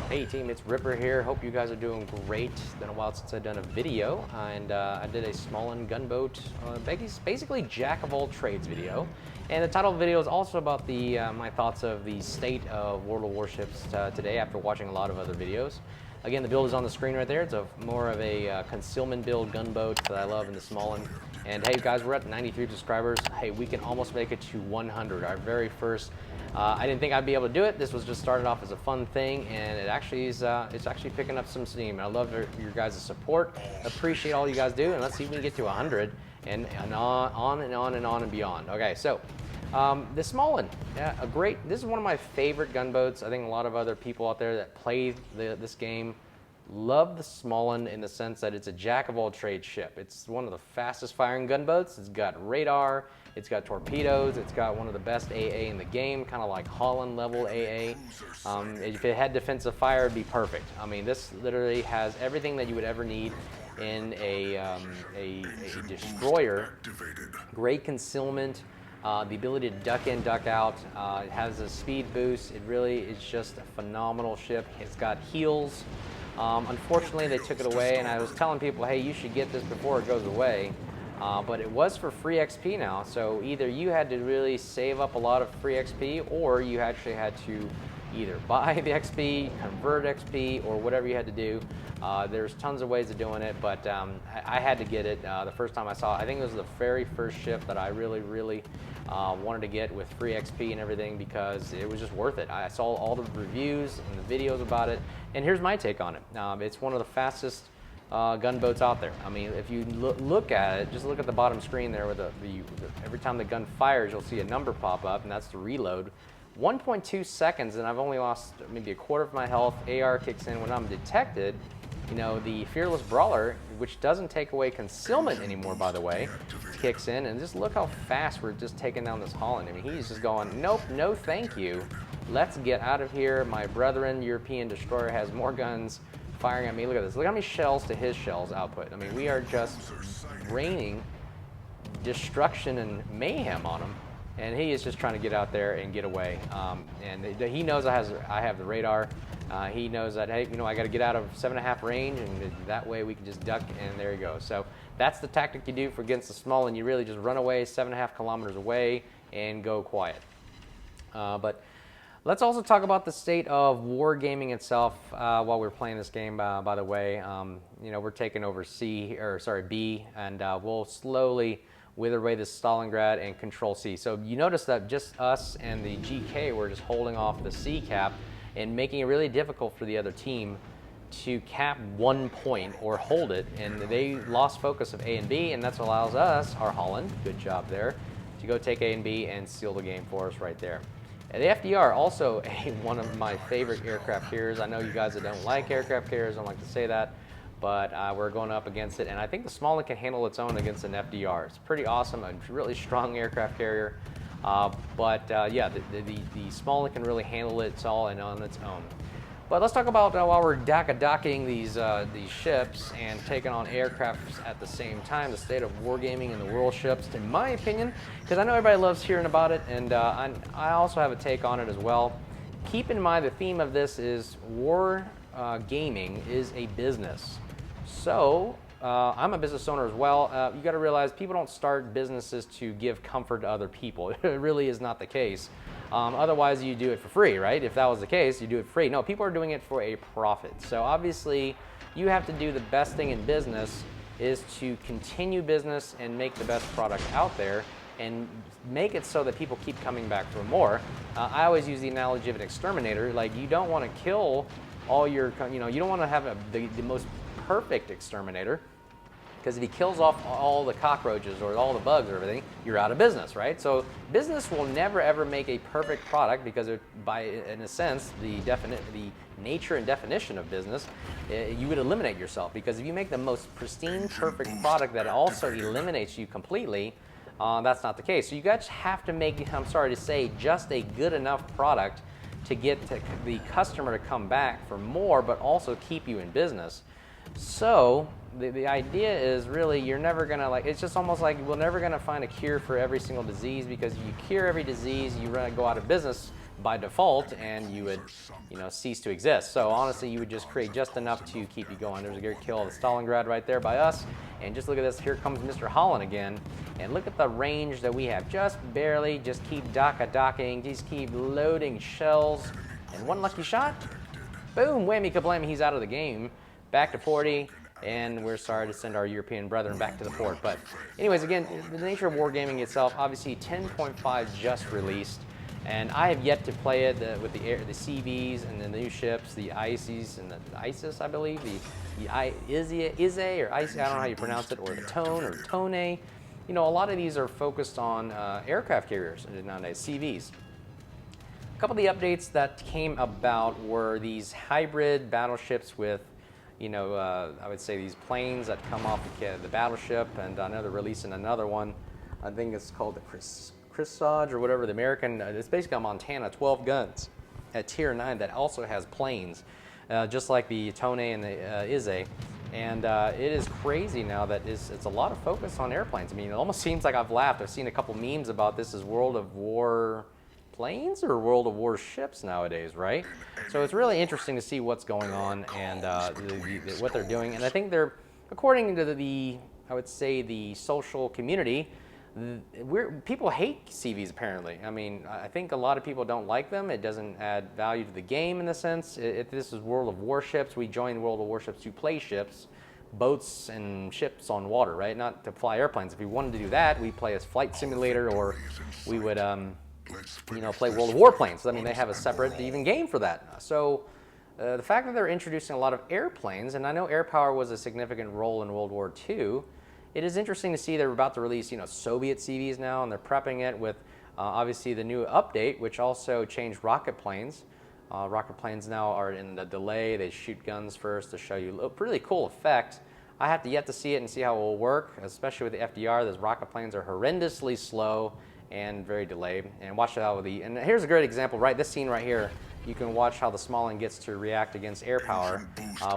Hey team, it's Ripper here. Hope you guys are doing great. It's been a while since I've done a video, and I did a Smaland Gunboat, basically jack of all trades video. And the title of the video is also about the my thoughts of the state of World of Warships today after watching a lot of other videos. Again, the build is on the screen right there. It's more of a concealment build gunboat that I love in the Smaland. And hey guys, we're at 93 subscribers. Hey, we can almost make it to 100. Our very first. I didn't think I'd be able to do it. This was just started off as a fun thing, and it actually is. It's actually picking up some steam. I love your guys' support. Appreciate all you guys do, and let's see if we can get to 100 and on and on and on and beyond. Okay, so the Smaland, This is one of my favorite gunboats. I think a lot of other people out there that play this game love the Smaland in the sense that it's a jack of all trades ship. It's one of the fastest firing gunboats. It's got radar, it's got torpedoes, it's got one of the best AA in the game, kind of like Holland level AA. If it had defensive fire, it'd be perfect. I mean, this literally has everything that you would ever need in a destroyer. Great concealment. The ability to duck in, duck out. It has a speed boost. It really is just a phenomenal ship. It's got heals. Unfortunately, they took it away, and I was telling people, hey, you should get this before it goes away. But it was for free XP now, so either you had to really save up a lot of free XP, or you actually had to either buy the XP, convert XP, or whatever you had to do. There's tons of ways of doing it, but I had to get it the first time I saw it. I think it was the very first ship that I really wanted to get with free XP and everything because it was just worth it. I saw all the reviews and the videos about it, and here's my take on it. It's one of the fastest gunboats out there. I mean, if you look at it, just look at the bottom screen there with every time the gun fires, you'll see a number pop up, and that's the reload. 1.2 seconds, and I've only lost maybe a quarter of my health. AR kicks in when I'm detected. You know, the Fearless Brawler, which doesn't take away concealment anymore, by the way, kicks in, and just look how fast we're just taking down this Holland. I mean, he's just going, nope, no thank you. Let's get out of here. My brethren, European destroyer, has more guns firing at me. Look at this. Look how many shells to his shells output. I mean, we are just raining destruction and mayhem on him. And he is just trying to get out there and get away. And he knows I have the radar. He knows that, hey, you know, I got to get out of 7.5 range, and that way we can just duck, and there you go. So that's the tactic you do for against the Smaland. You really just run away 7.5 kilometers away and go quiet. But let's also talk about the state of wargaming itself while we're playing this game. By the way, you know, we're taking over B, and we'll slowly wither away this Stalingrad and control C. So you notice that just us and the GK were just holding off the C cap and making it really difficult for the other team to cap 1 point or hold it, and they lost focus of A and B, and that allows us, our Holland, good job there, to go take A and B and seal the game for us right there. And the FDR, also one of my favorite aircraft carriers. I know you guys that don't like aircraft carriers don't like to say that, but we're going up against it, and I think the Smaland can handle its own against an FDR. It's pretty awesome, a really strong aircraft carrier. Yeah, the Smaland can really handle it all and on its own. But let's talk about while we're docking these ships and taking on aircraft at the same time, the state of wargaming in the world ships, in my opinion, because I know everybody loves hearing about it, and I also have a take on it as well. Keep in mind the theme of this is gaming is a business. So I'm a business owner as well. You got to realize people don't start businesses to give comfort to other people. It really is not the case. Otherwise, you do it for free, right? If that was the case, you do it for free. No, people are doing it for a profit. So obviously, you have to do the best thing in business is to continue business and make the best product out there and make it so that people keep coming back for more. I always use the analogy of an exterminator. Like, you don't want to kill all your, you don't want to have the most perfect exterminator, because if he kills off all the cockroaches or all the bugs or everything, you're out of business, right? So business will never ever make a perfect product, because in a sense, the nature and definition of business, you would eliminate yourself, because if you make the most pristine, perfect product that also eliminates you completely, that's not the case. So you guys have to make, I'm sorry to say, just a good enough product to get the customer to come back for more, but also keep you in business. So the idea is really you're never gonna, like, it's just almost like we're never gonna find a cure for every single disease, because if you cure every disease, you go out of business by default, and you would, cease to exist. So honestly, you would just create just enough to keep you going. There's a good kill of the Stalingrad right there by us. And just look at this. Here comes Mr. Holland again. And look at the range that we have. Just barely. Just keep docking. Just keep loading shells. And one lucky shot. Boom. Whammy kablammy. He's out of the game. Back to 40. And we're sorry to send our European brethren back to the port. But anyways, again, the nature of wargaming itself, obviously 10.5 just released. And I have yet to play it with the CVs and the new ships, the ICES and the ISIS, I believe, the ISE or ICE, I don't know how you pronounce it, or the Tone or Tone. A lot of these are focused on aircraft carriers nowadays, CVs. A couple of the updates that came about were these hybrid battleships with, I would say these planes that come off the battleship, and I know they're releasing another one. I think it's called the Kearsarge or whatever, the American, it's basically a Montana, 12 guns at tier 9 that also has planes, just like the Tone and the ISE. And it is crazy now that it's a lot of focus on airplanes. I mean, it almost seems like I've laughed. I've seen a couple memes about this as World of War planes or World of War ships nowadays, right? So it's really interesting to see what's going on and what they're doing. And I think they're, according to I would say the social community, people hate CVs apparently. I mean, I think a lot of people don't like them. It doesn't add value to the game in a sense. This is World of Warships. We joined World of Warships to play ships, boats and ships on water, right? Not to fly airplanes. If we wanted to do that, we'd play as Flight Simulator, or we would, play World of Warplanes. I mean, they have a separate even game for that. So the fact that they're introducing a lot of airplanes, and I know air power was a significant role in World War II, it is interesting to see they're about to release, Soviet CVs now, and they're prepping it with obviously the new update, which also changed rocket planes. Rocket planes now are in the delay. They shoot guns first to show you a really cool effect. I have yet to see it and see how it will work, especially with the FDR. Those rocket planes are horrendously slow and very delayed. And watch how and here's a great example, right? This scene right here. You can watch how the Smaland gets to react against air power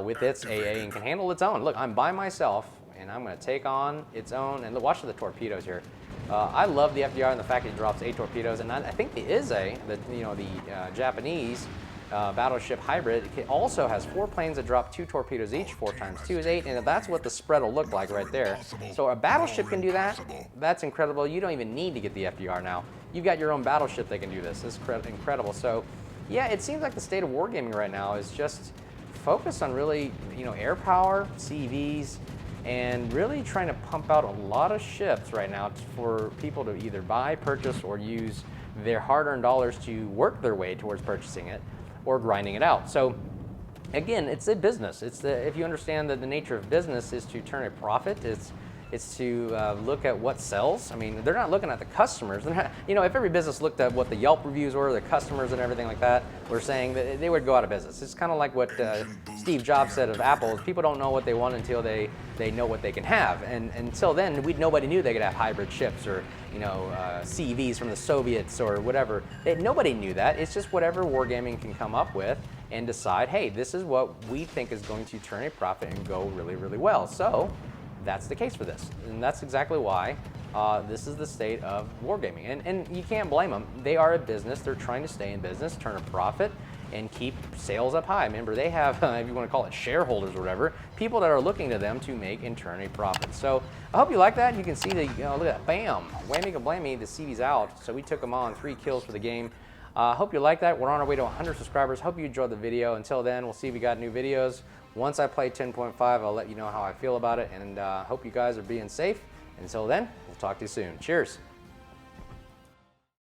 with its AA and can handle its own. Look, I'm by myself, and I'm going to take on its own. And watch the torpedoes here. I love the FDR and the fact it drops 8 torpedoes. And I think the ISE, the Japanese battleship hybrid, it also has 4 planes that drop 2 torpedoes each. 4 times 2 is 8, and that's what the spread will look like right there. So a battleship can do that. That's incredible. You don't even need to get the FDR now. You've got your own battleship that can do this. It's incredible. So yeah, it seems like the state of wargaming right now is just focused on really, air power, CVs, and really trying to pump out a lot of ships right now for people to either buy, purchase, or use their hard-earned dollars to work their way towards purchasing it or grinding it out. So again, it's a business. If you understand that the nature of business is to turn a profit, it's to look at what sells. I mean, they're not looking at the customers. They're not, if every business looked at what the Yelp reviews were, the customers and everything like that, we're saying that they would go out of business. It's kind of like what Steve Jobs said of Apple. People don't know what they want until they know what they can have. And until then, nobody knew they could have hybrid ships or CVs from the Soviets or whatever. Nobody knew that. It's just whatever wargaming can come up with and decide, hey, this is what we think is going to turn a profit and go really, really well. So that's the case for this, and that's exactly why this is the state of wargaming. And you can't blame them. They are a business. They're trying to stay in business, turn a profit, and keep sales up high. Remember, they have, if you want to call it shareholders or whatever, people that are looking to them to make and turn a profit. So I hope you like that. You can see the, look at that, bam, whammy kablammy, the CV's out. So we took them on, 3 kills for the game. Hope you like that. We're on our way to 100 subscribers. Hope you enjoyed the video. Until then, we'll see if we got new videos. Once I play 10.5, I'll let you know how I feel about it, and hope you guys are being safe. Until then, we'll talk to you soon. Cheers.